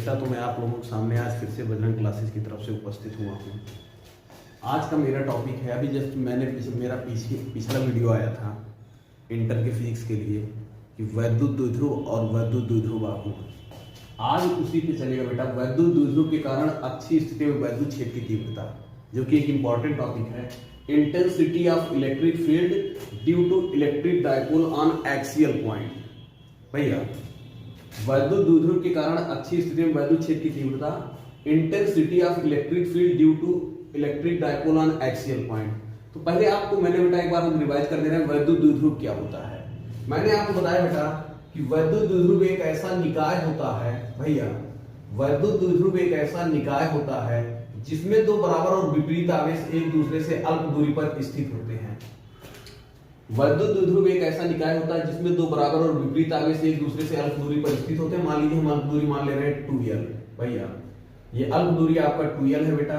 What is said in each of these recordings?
बेटा, तो मैं आप लोगों के सामने आज फिर से बजरंग क्लासेस की तरफ से उपस्थित हुआ हूँ। आज का मेरा टॉपिक है, अभी जस्ट मैंने मेरा पिछला वीडियो आया था इंटर के फिजिक्स के लिए कि वैद्युत द्विध्रुव और वैद्युत द्विध्रुव आघूर्ण। आज उसी पे चलेगा बेटा। वैद्युत द्विध्रुव के कारण अच्छी स्थिति में वैद्युत क्षेत्र की तीव्रता, जो कि एक इंपॉर्टेंट टॉपिक है। Intensity of electric field due to electric dipole on axial point. भैया, वैद्युत द्विध्रुव के कारण अच्छी स्थिति में वैद्युत क्षेत्र की तीव्रता, intensity of electric field due to electric dipole on axial point. तो पहले आपको मैंने बेटा एक बार हम रिवाइज कर दे रहे हैं, वैद्युत द्विध्रुव क्या होता है। मैंने आपको बताया बेटा कि वैद्युत द्विध्रुव एक ऐसा निकाय होता है, भैया वैद्युत द्विध्रुव एक ऐसा निकाय होता है जिसमें दो बराबर और विपरीत आवेश एक दूसरे से अल्प दूरी पर स्थित होते हैं। वैद्युत द्विध्रुव एक ऐसा निकाय होता है जिसमें दो बराबर और विपरीत आवेश एक दूसरे से अल्प दूरी पर स्थित होते हैं। मान लीजिए हम अल्प दूरी मान ले रहे हैं 2l। भैया ये अल्प दूरी आपका 2l है बेटा,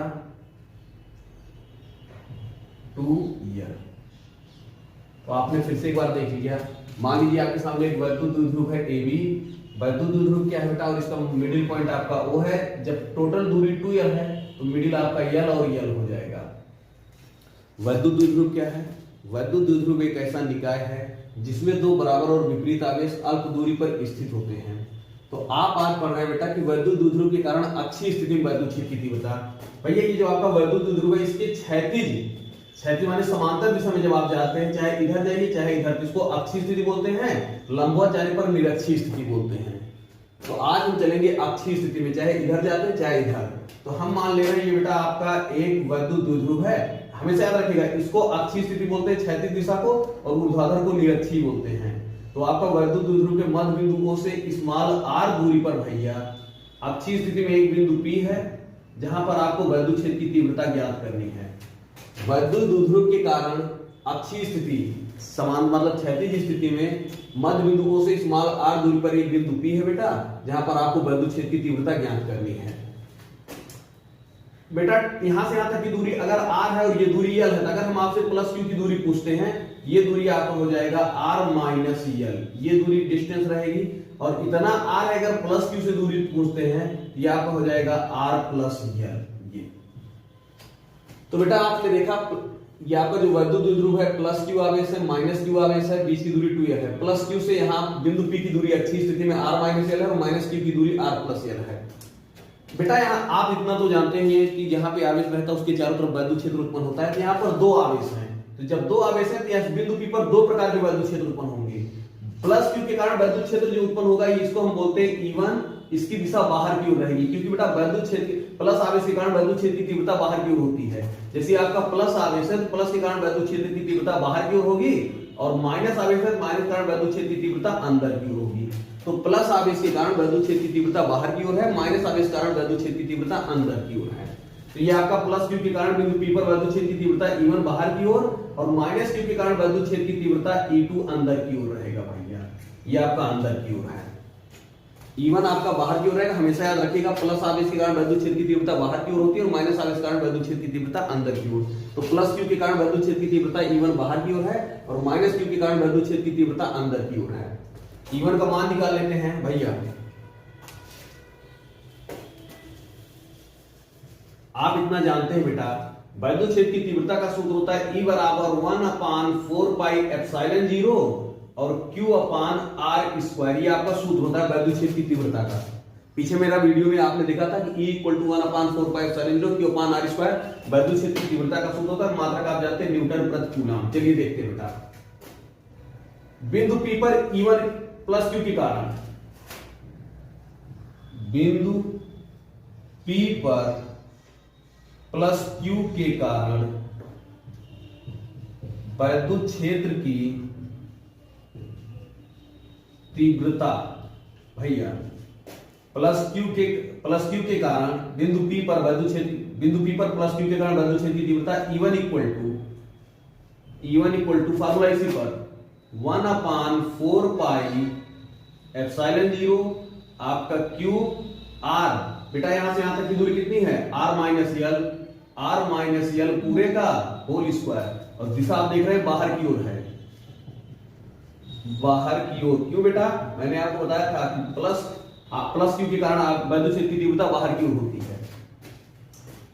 2l। तो आपने फिर से एक बार देख लिया। मान लीजिए आपके सामने एक वैद्युत द्विध्रुव है AB। वैद्युत द्विध्रुव क्या है बेटा, और इसका मिडिल पॉइंट आपका O है। जब टोटल दूरी 2l है तो मिडिल आपका l और l हो जाएगा। वैद्युत द्विध्रुव क्या है? वैद्युत द्विध्रुव एक ऐसा निकाय है जिसमें दो बराबर और विपरीत आवेश अल्प दूरी पर स्थित होते हैं। तो आप आज पढ़ रहे हैं बेटा कि वैद्युत द्विध्रुव के कारण अच्छी स्थिति में वैद्युत क्षेत्र की तीव्रता। भैया ये जो आपका वैद्युत द्विध्रुव है, इसके क्षैतिज माने समांतर दिशा में जब आप जाते हैं, चाहे इधर जाइए चाहे इधर, तो इसको अक्षीय स्थिति बोलते हैं। लंबवत जाने पर निरक्षीय स्थिति बोलते हैं। तो आज हम चलेंगे अक्षीय स्थिति में, चाहे इधर जाते हैं चाहे इधर। तो हम मान ले रहे हैं ये बेटा आपका एक वैद्युत द्विध्रुव है। हमेशा याद रखिएगा, इसको अक्षीय स्थिति बोलते हैं क्षैतिज दिशा को, और ऊर्ध्वाधर को निरक्षीय बोलते हैं। तो आपका वैद्युत द्विध्रुव के मध्य बिंदु O से स्मॉल r दूरी पर भैया अक्षीय स्थिति में एक बिंदु P है, जहां पर आपको वैद्युत क्षेत्र की तीव्रता ज्ञात करनी है। वैद्युत द्विध्रुव के कारण अक्षीय स्थिति समान मतलब क्षैतिज स्थिति में मध्य बिंदु O से स्मॉल r दूरी पर एक बिंदु P है बेटा, जहां पर आपको वैद्युत क्षेत्र की तीव्रता ज्ञात करनी है। बेटा यहां से यहां तक की दूरी अगर r है और ये दूरी l है, तो अगर हम आपसे प्लस q की दूरी पूछते हैं, ये दूरी आपका हो जाएगा r माइनस l। ये दूरी डिस्टेंस रहेगी। और इतना r है, अगर प्लस q से दूरी पूछते हैं, ये आपका हो जाएगा r प्लस l। ये तो बेटा आपने देखा, ये आपका जो वैद्युत द्विध्रुव है प्लस q आवेश है, माइनस q आवेश है, बीच की दूरी 2l है। प्लस q से यहाँ बिंदु P की दूरी अच्छी स्थिति में r माइनस l है, और माइनस q की दूरी r प्लस l है। बेटा यहाँ आप इतना तो जानते ही हैं कि जहां पे आवेश रहता है उसके चारों तरफ वैद्युत क्षेत्र उत्पन्न होता है। तो यहाँ पर दो आवेश हैं, तो जब दो आवेश हैं तो इस बिंदु P पर दो प्रकार के वैद्युत क्षेत्र उत्पन्न होंगे। प्लस q के कारण वैद्युत क्षेत्र जो उत्पन्न होगा, इसको हम बोलते हैं E1। इसकी दिशा बाहर की ओर रहेगी, क्योंकि बेटा वैद्युत क्षेत्र प्लस आवेश के कारण वैद्युत क्षेत्र की तीव्रता बाहर की ओर होती है। जैसे आपका प्लस आवेश है तो प्लस के कारण वैद्युत क्षेत्र की तीव्रता बाहर की ओर होगी, और माइनस आवेश है तो माइनस के कारण वैद्युत क्षेत्र की तीव्रता अंदर की ओर होगी। तो प्लस आवेश के कारण वैद्युत क्षेत्र की तीव्रता बाहर की ओर है, माइनस आवेश के कारण वैद्युत क्षेत्र की तीव्रता अंदर की ओर है। तो ये आपका प्लस q के कारण बिंदु P पर वैद्युत क्षेत्र की तीव्रता E1 बाहर की ओर, और माइनस q के कारण वैद्युत क्षेत्र की तीव्रता E2 अंदर की ओर रहेगा। भैया ये आपका अंदर की ओर है, E1 आपका बाहर की ओर रहेगा। हमेशा याद रखिएगा, प्लस आवेश के कारण वैद्युत क्षेत्र की तीव्रता बाहर की ओर होती है, और माइनस आवेश के कारण वैद्युत क्षेत्र की तीव्रता अंदर की ओर। तो प्लस q के कारण वैद्युत क्षेत्र की तीव्रता E1 बाहर की ओर है, और माइनस q के कारण वैद्युत क्षेत्र की तीव्रता अंदर की ओर है। E1 का मान निकाल लेते हैं भैया। आप इतना जानते हैं बेटा, वैद्युत क्षेत्र की तीव्रता का सूत्र होता है E बराबर 1/4 पाई एप्सिलॉन 0 और Q अपान R स्क्वायर। ये आपका सूत्र होता है वैद्युत क्षेत्र की तीव्रता का। पीछे मेरा वीडियो में आपने देखा था कि E equal to 1/4 pi epsilon 0 Q upon R square वैद्युत क्षेत्र की तीव्रता का सूत्र होता है। मात्रक आप जानते हैं न्यूटन प्रति कूलम। चलिए देखते हैं बेटा, बिंदु P पर E1 प्लस q के कारण, बिंदु P पर प्लस q के कारण वैद्युत क्षेत्र की तीव्रता, भैया प्लस q के कारण बिंदु P पर वैद्युत क्षेत्र, बिंदु P पर प्लस q के कारण वैद्युत क्षेत्र की तीव्रता E1 इक्वल टू फार्मूला इसी पर 1/4 पाई एप्सिलॉन 0 आपका Q R। बेटा यहां से यहां तक की दूरी कितनी है, R माइनस L पूरे का होल स्क्वायर, और दिशा आप देख रहे हैं बाहर की ओर है, बाहर की ओर। क्यों बेटा, मैंने आपको बताया था कि प्लस प्लस क्यू के कारण वैद्युत क्षेत्र की तीव्रता बाहर की ओर होती है।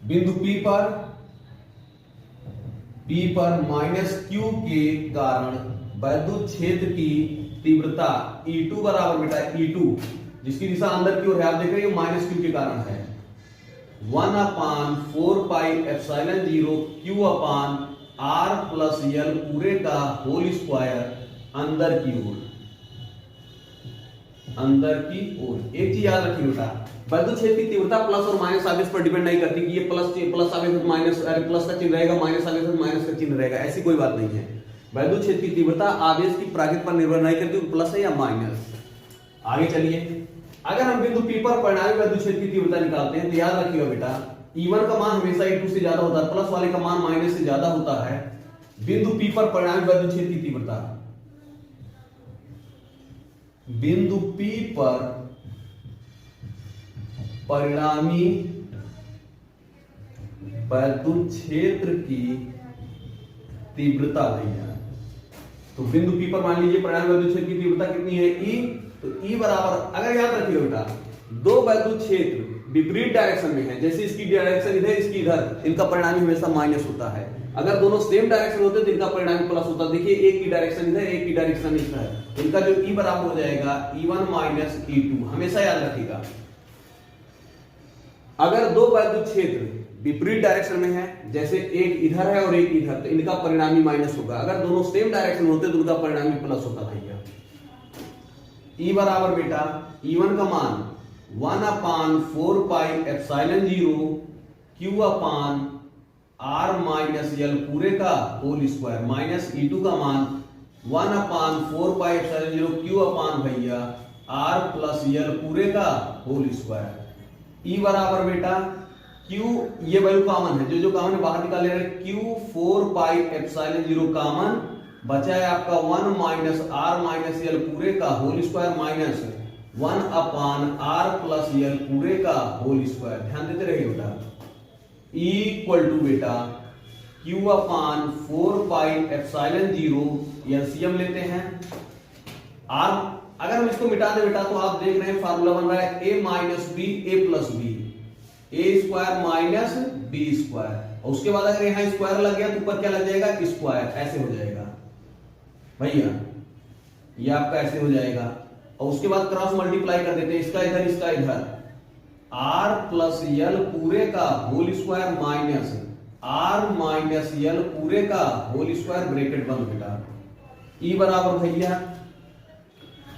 बिंदु P पर माइनस क्यू के कारण वैद्युत क्षेत्र की तीव्रता E2 बराबर बेटा E2, जिसकी दिशा अंदर की ओर है, आप देख रहे हो माइनस क्यू के कारण है, 1/4 pi epsilon 0 Q upon R plus L पूरे का होल स्क्वायर अंदर की ओर। एक चीज याद रखिए बेटा, वैद्युत क्षेत्र की तीव्रता प्लस और माइनस आवेश पर डिपेंड नहीं करती कि ये प्लस आवेश है माइनस प्लस का चिन्ह रहेगा, माइनस आवेश है माइनस का चिन्ह रहेगा, ऐसी कोई बात नहीं है। वैद्युत क्षेत्र की तीव्रता आवेश की प्राकृत पर निर्भर नहीं करती, प्लस है या माइनस। आगे चलिए, अगर हम बिंदु P पर परिणामी वैद्युत क्षेत्र की तीव्रता निकालते हैं तो याद रखिएगा बेटा, E1 का मान हमेशा E2 से ज्यादा होता है, प्लस वाले का मान माइनस से ज्यादा होता है। बिंदु P पर परिणामी वैद्युत क्षेत्र की तीव्रता, बिंदु P पर परिणामी वैद्युत क्षेत्र की तीव्रता भैया, तो बिंदु P पर मान लीजिए परिणामी वैद्युत क्षेत्र की तीव्रता कितनी है E, तो E बराबर, अगर याद रखिए बेटा, दो वैद्युत क्षेत्र विपरीत डायरेक्शन में है, जैसे इसकी डायरेक्शन इधर इसकी इधर, इनका परिणामी हमेशा माइनस होता है। अगर दोनों सेम डायरेक्शन होते तो इनका परिणामी प्लस होता है। देखिए एक की डायरेक्शन इधर, एक की डायरेक्शन इधर, इनका जो E बराबर हो जाएगा E1 माइनस E2, हमेशा याद रखिएगा। अगर दो वैद्युत क्षेत्र विपरीत डायरेक्शन में है, जैसे एक इधर है और एक इधर, तो इनका परिणामी माइनस होगा। अगर दोनों सेम डायरेक्शन होते तो उनका परिणामी प्लस होता भैया। E बराबर बेटा E1 का मान 1/4 pi epsilon 0 Q upon R minus L पूरे का होल स्क्वायर, माइनस E2 का मान 1/4 पाई एप्सिलॉन 0 Q अपान भैया R प्लस L पूरे का होल स्क्वायर। E बराबर बेटा Q, ये वैल्यू कॉमन है, जो कॉमन है बाहर निकाल ले रहे हैं, Q 4 पाई एप्सिलॉन 0 कॉमन, बचा है आपका 1 माइनस R माइनस L पूरे का होल स्क्वायर माइनस 1 अपान R प्लस L पूरे का होल स्क्वायर। ध्यान देते रहिए बेटा, इक्वल टू बेटा Q upon 4 pi epsilon 0, LCM लेते हैं R, अगर हम इसको मिटा दें बेटा तो आप देख रहे हैं फार्मूला बन रहा है a minus b a plus b, a square minus b square, और उसके बाद अगर यहां स्क्वायर लग गया तो ऊपर क्या लग जाएगा स्क्वायर, ऐसे हो जाएगा भैया, ये आपका ऐसे हो जाएगा। और उसके बाद क्रॉस मल्टीप्लाई कर देते हैं, इसका इधर इसका इधर, R प्लस L पूरे का whole square minus R minus L पूरे का होल स्क्वायर, ब्रैकेट बंद बेटा। E बराबर भैया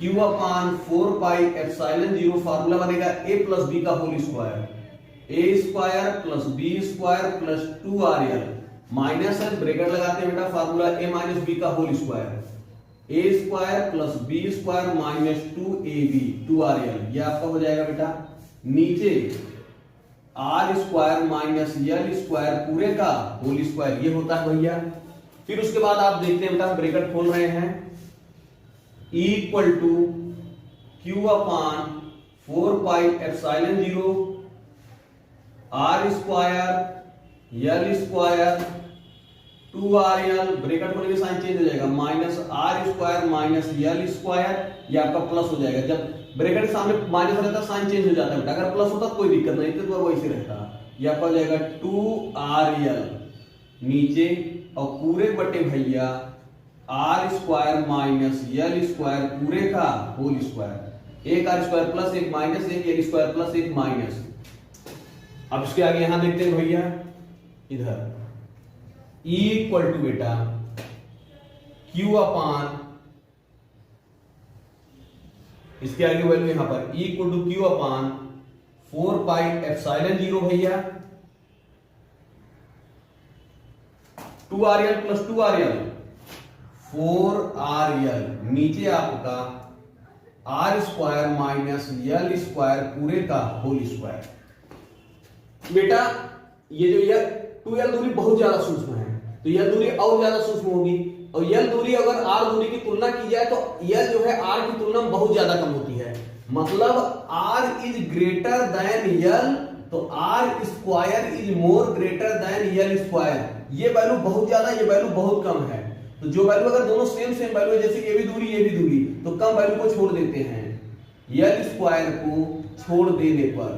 Q upon 4 pi epsilon 0, formula बनेगा a प्लस बी का whole square, a square plus b square plus 2RL minus है, ब्रैकेट लगाते हैं बेटा, फार्मूला a माइनस बी का whole square, a square plus b square minus 2ab 2RL, ये आपका हो जाएगा बेटा। नीचे R square minus L square पूरे का होल स्क्वायर, ये होता है भैया। फिर उसके बाद आप देखते हैं बेटा, ब्रैकेट खोल रहे हैं, equal to Q upon 4 pi epsilon 0 R square L square 2RL, bracket खोलेंगे साइन चेंज हो जाएगा, minus R square minus L square, ये आपका प्लस हो जाएगा। जब ब्रैकेट के सामने माइनस रहता है साइन चेंज हो जाता है, अगर प्लस होता कोई दिक्कत नहीं, तो वैसे रहता, ये आपका हो जाएगा 2RL नीचे, और पूरे बटे भैया R square minus L square पूरे का होल स्क्वायर, एक R स्क्वायर प्लस एक माइनस एक L स्क्वायर प्लस एक माइनस। अब इसके आगे यहां देखते हैं भैया, इधर इक्वल टू बेटा Q अपान, इसके आगे वैल्यू यहां पर equal to Q upon 4 pi epsilon 0 भैया 2RL प्लस 2RL 4RL, नीचे आपका R square minus L square पूरे का होल स्क्वायर। बेटा ये जो यह 2L दूरी बहुत ज्यादा सूक्ष्म है, तो यह दूरी और ज्यादा सूक्ष्म होगी, और L दूरी अगर R दूरी की तुलना की जाए तो L जो है R की तुलना में बहुत ज्यादा कम होती है, मतलब R is greater than L, तो R square is more greater than L square. ये वैल्यू बहुत ज्यादा, ये वैल्यू बहुत कम है, तो जो वैल्यू अगर दोनों सेम वैल्यू है, जैसे ये भी दूरी ये भी दूरी, तो कम वैल्यू को छोड़ देते हैं। यल स्क्वायर को छोड़ देने पर,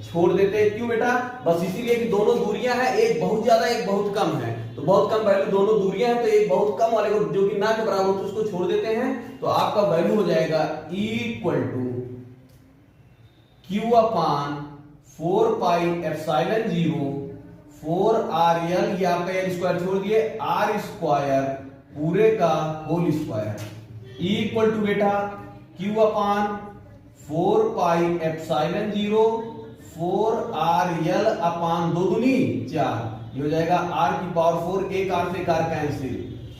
छोड़ देते हैं क्यों बेटा? बस इसीलिए कि दोनों दूरियां हैं, एक बहुत ज्यादा एक बहुत कम है, तो बहुत कम वैल्यू दोनों दूरियां हैं, तो एक बहुत कम वाले को जो कि ना के बराबर हो तो उसको छोड़ देते हैं, तो आपका वैल्यू हो जाएगा equal to q upon 4 pi epsilon 0 4 r l, ये आपका यल स्क्वायर छोड़ दिए, आर स्क्वायर पूरे का होल स्क्वायर इक्वल टू बेटा q upon 4 pi epsilon 0 4 r l upon 2 दूनी 4, ये हो जाएगा आर की पावर 4, एक आर से कार कैंसिल।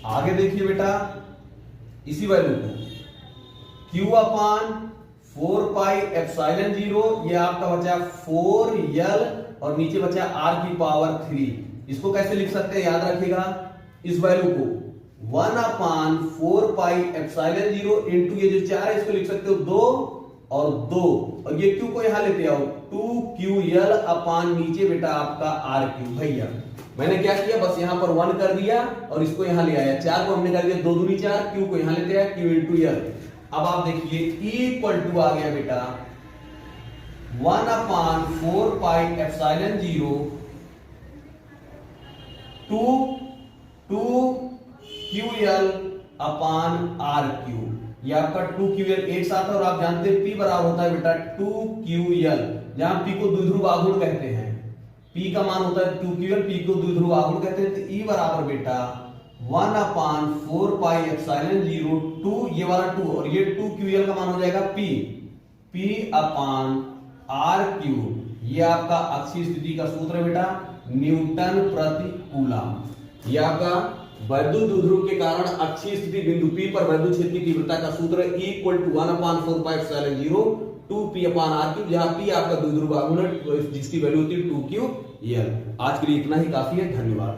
आगे देखिए बेटा इसी वैल्यू को क्यू अपान 4 पाई एप्सिलॉन 0, ये आपका बचा 4 यल और नीचे बचा आर की पावर 3। इसको कैसे लिख सकते हैं याद रखिएगा, इस वैल्यू को 1 अपान 4 पाई एप्सिलॉन 0 इंटू ये जो 4 है इसको लिख सकते हो 2 और 2, और ये क्यू को यहां लेते आओ 2ql अपान नीचे बेटा आपका आर क्यू। भैया मैंने क्या किया, बस यहां पर 1 कर दिया और इसको यहां ले आया, 4 को हमने कर दिया 2 दूनी 4, क्यू को यहां लेते आया क्यू इंटू यल। अब आप देखिए इक्वल टू आ गया बेटा 1 upon 4 pi epsilon 0 2ql upon R cube, ये आपका 2ql एक साथ है, और आप जानते हैं p बराबर होता है बेटा 2ql, जहां p को द्विध्रुव आघूर्ण कहते हैं, p का मान होता है 2ql, p को द्विध्रुव आघूर्ण कहते हैं, तो e बराबर बेटा 1 अपान 4 पाई एप्सिलॉन 0 2, ये वाला 2 और ये 2ql का मान हो जाएगा p अपान आर क्यू, ये आपका अक्षीय स्थिति का सूत्र है बेटा, न्यूटन प्रति कूलम। ये आपका वैद्युत द्विध्रुव के कारण अक्षीय स्थिति बिंदु P पर वैद्युत क्षेत्र की तीव्रता का सूत्र है equal to 1 upon 4 pi epsilon 0 2p upon R cube, जहां p आपका द्विध्रुव आघूर्ण जिसकी वैल्यू होती है 2ql। आज के लिए इतना ही काफी है, धन्यवाद।